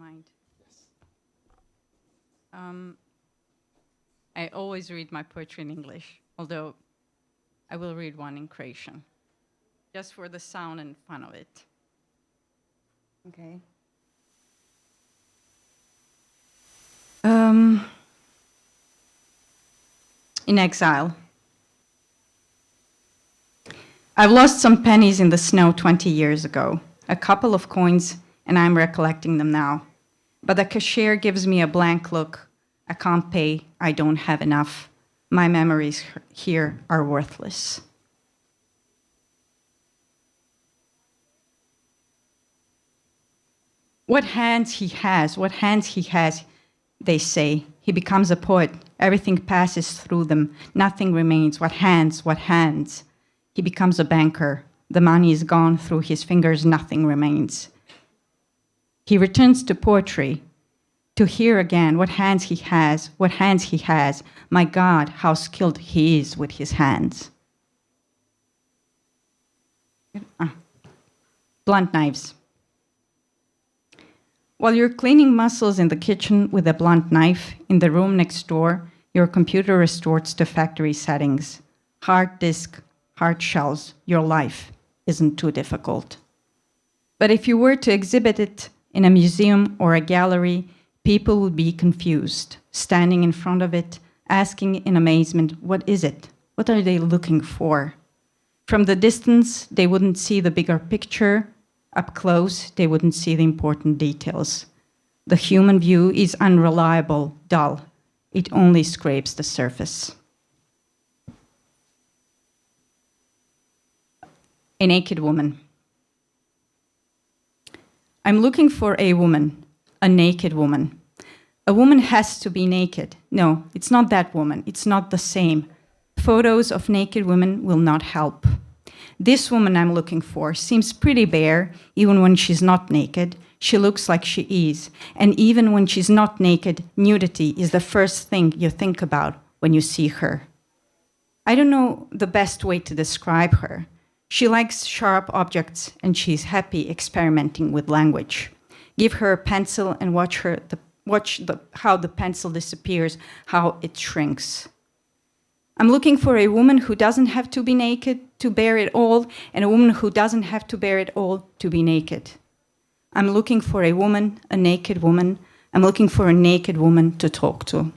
mind. I always read my poetry in English, although I will read one in Croatian, just for the sound and fun of it. Okay. In exile. I've lost some pennies in the snow 20 years ago, a couple of coins, and I'm recollecting them now. But the cashier gives me a blank look. I can't pay, I don't have enough. My memories here are worthless. What hands he has, they say. He becomes a poet. Everything passes through them. Nothing remains. What hands? He becomes a banker. The money is gone through his fingers. Nothing remains. He returns to poetry, to hear again what hands he has. My God, how skilled he is with his hands. Blunt knives. While you're cleaning mussels in the kitchen with a blunt knife, in the room next door, your computer restores to factory settings. Hard disk, hard shells, your life isn't too difficult. But if you were to exhibit it in a museum or a gallery, people would be confused, standing in front of it, asking in amazement, what is it? What are they looking for? From the distance, they wouldn't see the bigger picture. Up close, they wouldn't see the important details. The human view is unreliable, dull. It only scrapes the surface. A naked woman. I'm looking for a woman, a naked woman. A woman has to be naked. No, it's not that woman. It's not the same. Photos of naked women will not help. This woman I'm looking for seems pretty bare, even when she's not naked. She looks like she is. And even when she's not naked, nudity is the first thing you think about when you see her. I don't know the best way to describe her. She likes sharp objects, and she's happy experimenting with language. Give her a pencil and watch how the pencil disappears, how it shrinks. I'm looking for a woman who doesn't have to be naked to bear it all, and a woman who doesn't have to bear it all to be naked. I'm looking for a woman, a naked woman. I'm looking for a naked woman to talk to.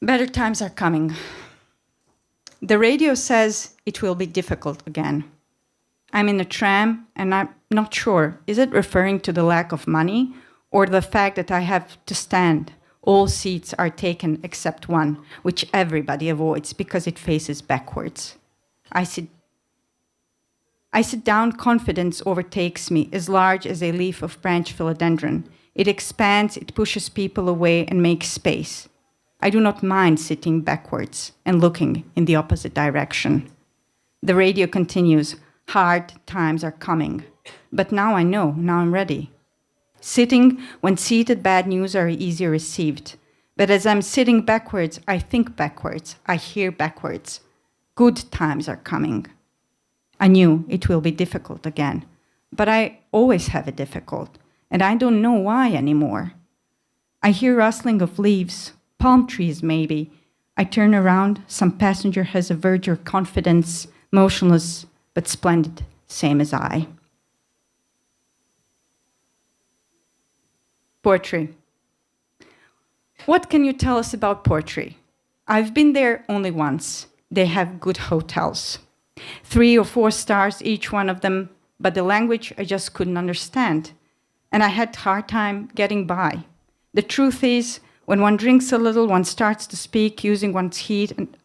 Better times are coming. The radio says it will be difficult again. I'm in a tram and I'm not sure. Is it referring to the lack of money or the fact that I have to stand? All seats are taken except one, which everybody avoids because it faces backwards. I sit down, confidence overtakes me, as large as a leaf of branch philodendron. It expands, it pushes people away and makes space. I do not mind sitting backwards and looking in the opposite direction. The radio continues. Hard times are coming. But now I know, now I'm ready. Sitting, when seated, bad news are easier received. But as I'm sitting backwards, I think backwards, I hear backwards. Good times are coming. I knew it will be difficult again. But I always have it difficult, and I don't know why anymore. I hear rustling of leaves, palm trees maybe. I turn around, some passenger has a verdure confidence, motionless, but splendid, same as I. Poetry. What can you tell us about poetry? I've been there only once. They have good hotels. 3 or 4 stars, each one of them, but the language I just couldn't understand. And I had a hard time getting by. The truth is, when one drinks a little, one starts to speak using one's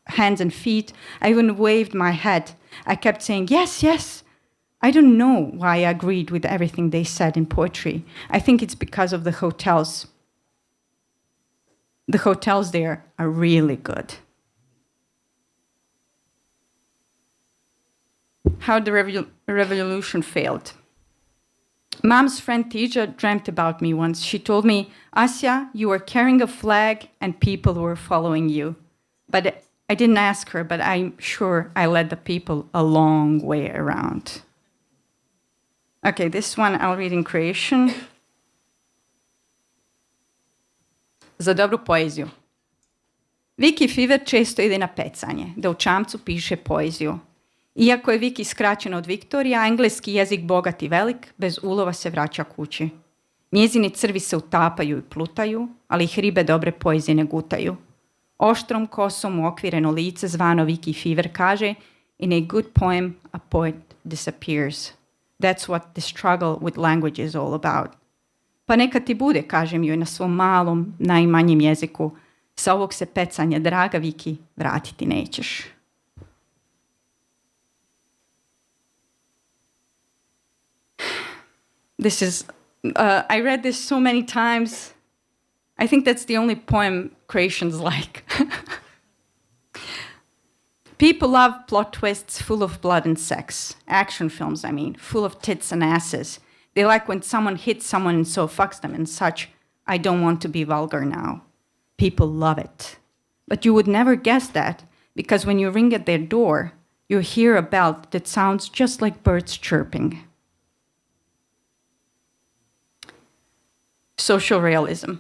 hands and feet. I even waved my head. I kept saying, yes, yes. I don't know why I agreed with everything they said in poetry. I think it's because of the hotels. The hotels there are really good. How the revolution failed. Mom's friend Tija dreamt about me once. She told me, Asja, you were carrying a flag and people were following you. But I I didn't ask her, but I'm sure I led the people a long way around. Okay, this one I'll read in Croatian. Za dobru poeziju. Viki Fever često ide na pecanje, da u čamcu piše poeziju. Iako je Viki skraćeno od Viktorija, engleski jezik bogat i velik, bez ulova se vraća kući. Njezini crvi se utapaju i plutaju, ali ih ribe dobre poezije ne gutaju. Oštrom kosom uokvireno lice zvano Viki Fever kaže, in a good poem, a poet disappears. That's what the struggle with language is all about. Pa neka ti bude, kažem joj na svom malom, najmanjem jeziku. Sa ovog se pecanja, draga Viki, vratiti nećeš. This is, I read this so many times. I think that's the only poem Croatians like. People love plot twists full of blood and sex. Action films, I mean, full of tits and asses. They like when someone hits someone and so fucks them and such. I don't want to be vulgar now. People love it. But you would never guess that, because when you ring at their door, you hear a bell that sounds just like birds chirping. Social realism.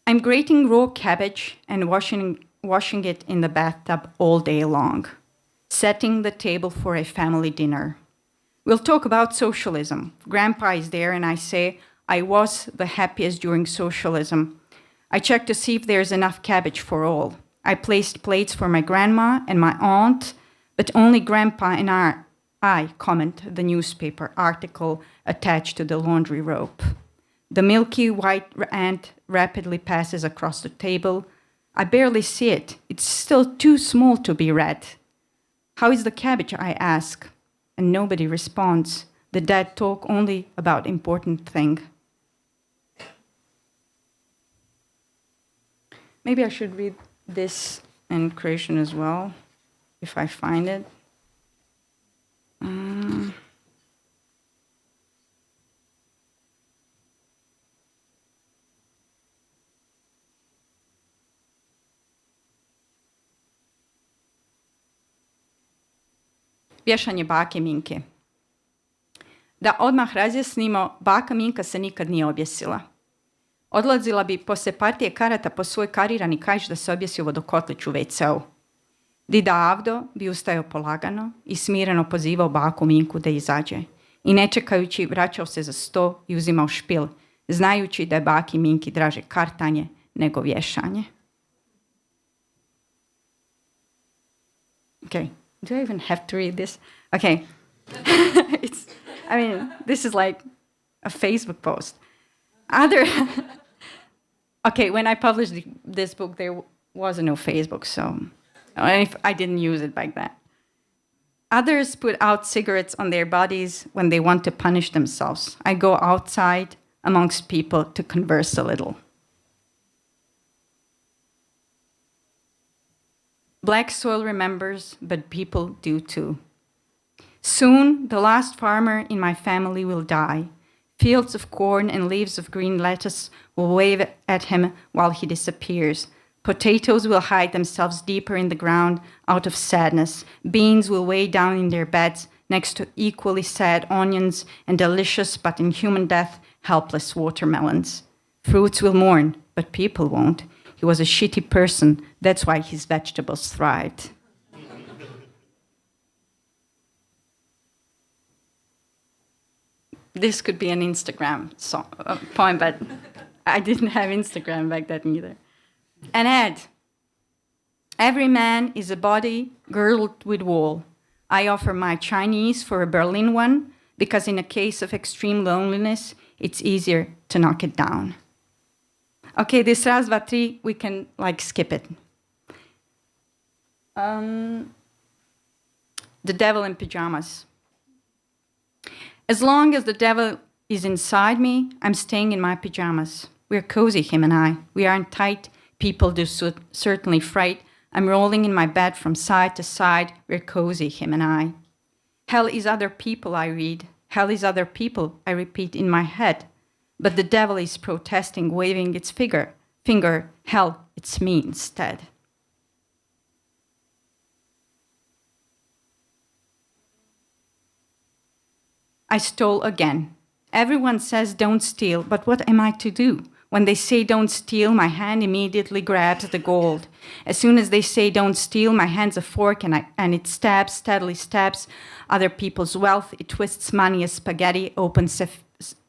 I'm grating raw cabbage and washing it in the bathtub all day long, setting the table for a family dinner. We'll talk about socialism. Grandpa is there and I say, I was the happiest during socialism. I check to see if there's enough cabbage for all. I placed plates for my grandma and my aunt, but only Grandpa and I comment the newspaper article attached to the laundry rope. The milky white ant rapidly passes across the table. I barely see it. It's still too small to be read. How is the cabbage, I ask, and nobody responds. The dead talk only about important thing. Maybe I should read this in Croatian as well, if I find it. Vješanje bake Minke. Da odmah razjasnimo, baka Minka se nikad nije objesila. Odlazila bi poslije partije karata po svoj karirani kajš da se objesi u vodokotlić u WC-u. Dida Avdo bi ustajao polagano i smireno pozivao baku Minku da izađe. I ne čekajući vraćao se za sto i uzimao špil, znajući da je baki Minki draže kartanje nego vješanje. Okay. Do I even have to read this? Okay. This is like a Facebook post. Okay, when I published this book, there wasn't no Facebook, so I didn't use it back then. Others put out cigarettes on their bodies when they want to punish themselves. I go outside amongst people to converse a little. Black soil remembers, but people do too. Soon, the last farmer in my family will die. Fields of corn and leaves of green lettuce will wave at him while he disappears. Potatoes will hide themselves deeper in the ground out of sadness. Beans will weigh down in their beds next to equally sad onions and delicious but in human death helpless watermelons. Fruits will mourn, but people won't. He was a shitty person. That's why his vegetables thrived. This could be an Instagram poem, but I didn't have Instagram back then either. An ad. Every man is a body girdled with wool. I offer my Chinese for a Berlin one, because in a case of extreme loneliness, it's easier to knock it down. Okay, this raz, dva, tri, we can skip it. The devil in pajamas. As long as the devil is inside me, I'm staying in my pajamas. We're cozy, him and I. We aren't tight. People do certainly fright. I'm rolling in my bed from side to side. We're cozy, him and I. Hell is other people, I read. Hell is other people, I repeat in my head. But the devil is protesting, waving its finger. finger held it's me instead. I stole again. Everyone says don't steal, but what am I to do? When they say don't steal, my hand immediately grabs the gold. As soon as they say don't steal, my hand's a fork and it steadily stabs other people's wealth. It twists money as spaghetti, opens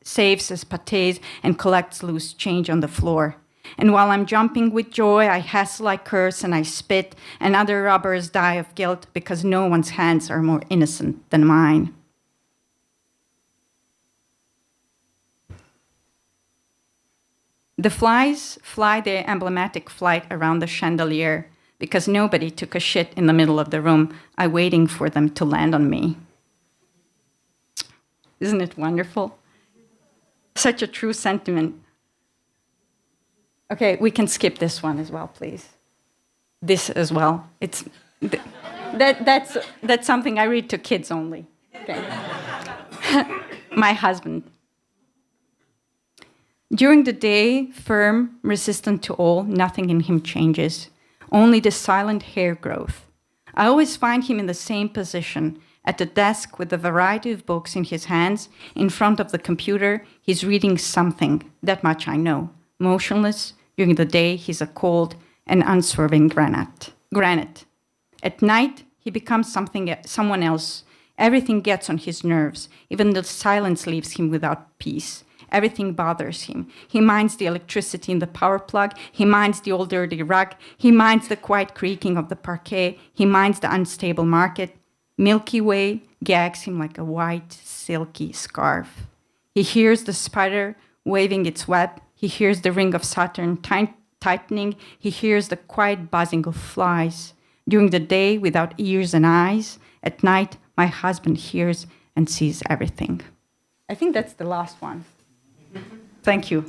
safes as pâtés, and collects loose change on the floor. And while I'm jumping with joy, I hassle, I curse, and I spit, and other robbers die of guilt because no one's hands are more innocent than mine. The flies fly their emblematic flight around the chandelier because nobody took a shit in the middle of the room. I'm waiting for them to land on me. Isn't it wonderful? Such a true sentiment. Okay, we can skip this one as well, please. This as well. That's something I read to kids only. Okay. My husband. During the day, firm, resistant to all, nothing in him changes. Only the silent hair growth. I always find him in the same position, at the desk with a variety of books in his hands. In front of the computer, he's reading something, that much I know. Motionless, during the day, he's a cold and unswerving granite. At night, he becomes someone else. Everything gets on his nerves. Even the silence leaves him without peace. Everything bothers him. He minds the electricity in the power plug. He minds the old dirty rug. He minds the quiet creaking of the parquet. He minds the unstable market. Milky Way gags him like a white, silky scarf. He hears the spider waving its web. He hears the ring of Saturn tightening. He hears the quiet buzzing of flies. During the day, without ears and eyes. At night, my husband hears and sees everything. I think that's the last one. Thank you.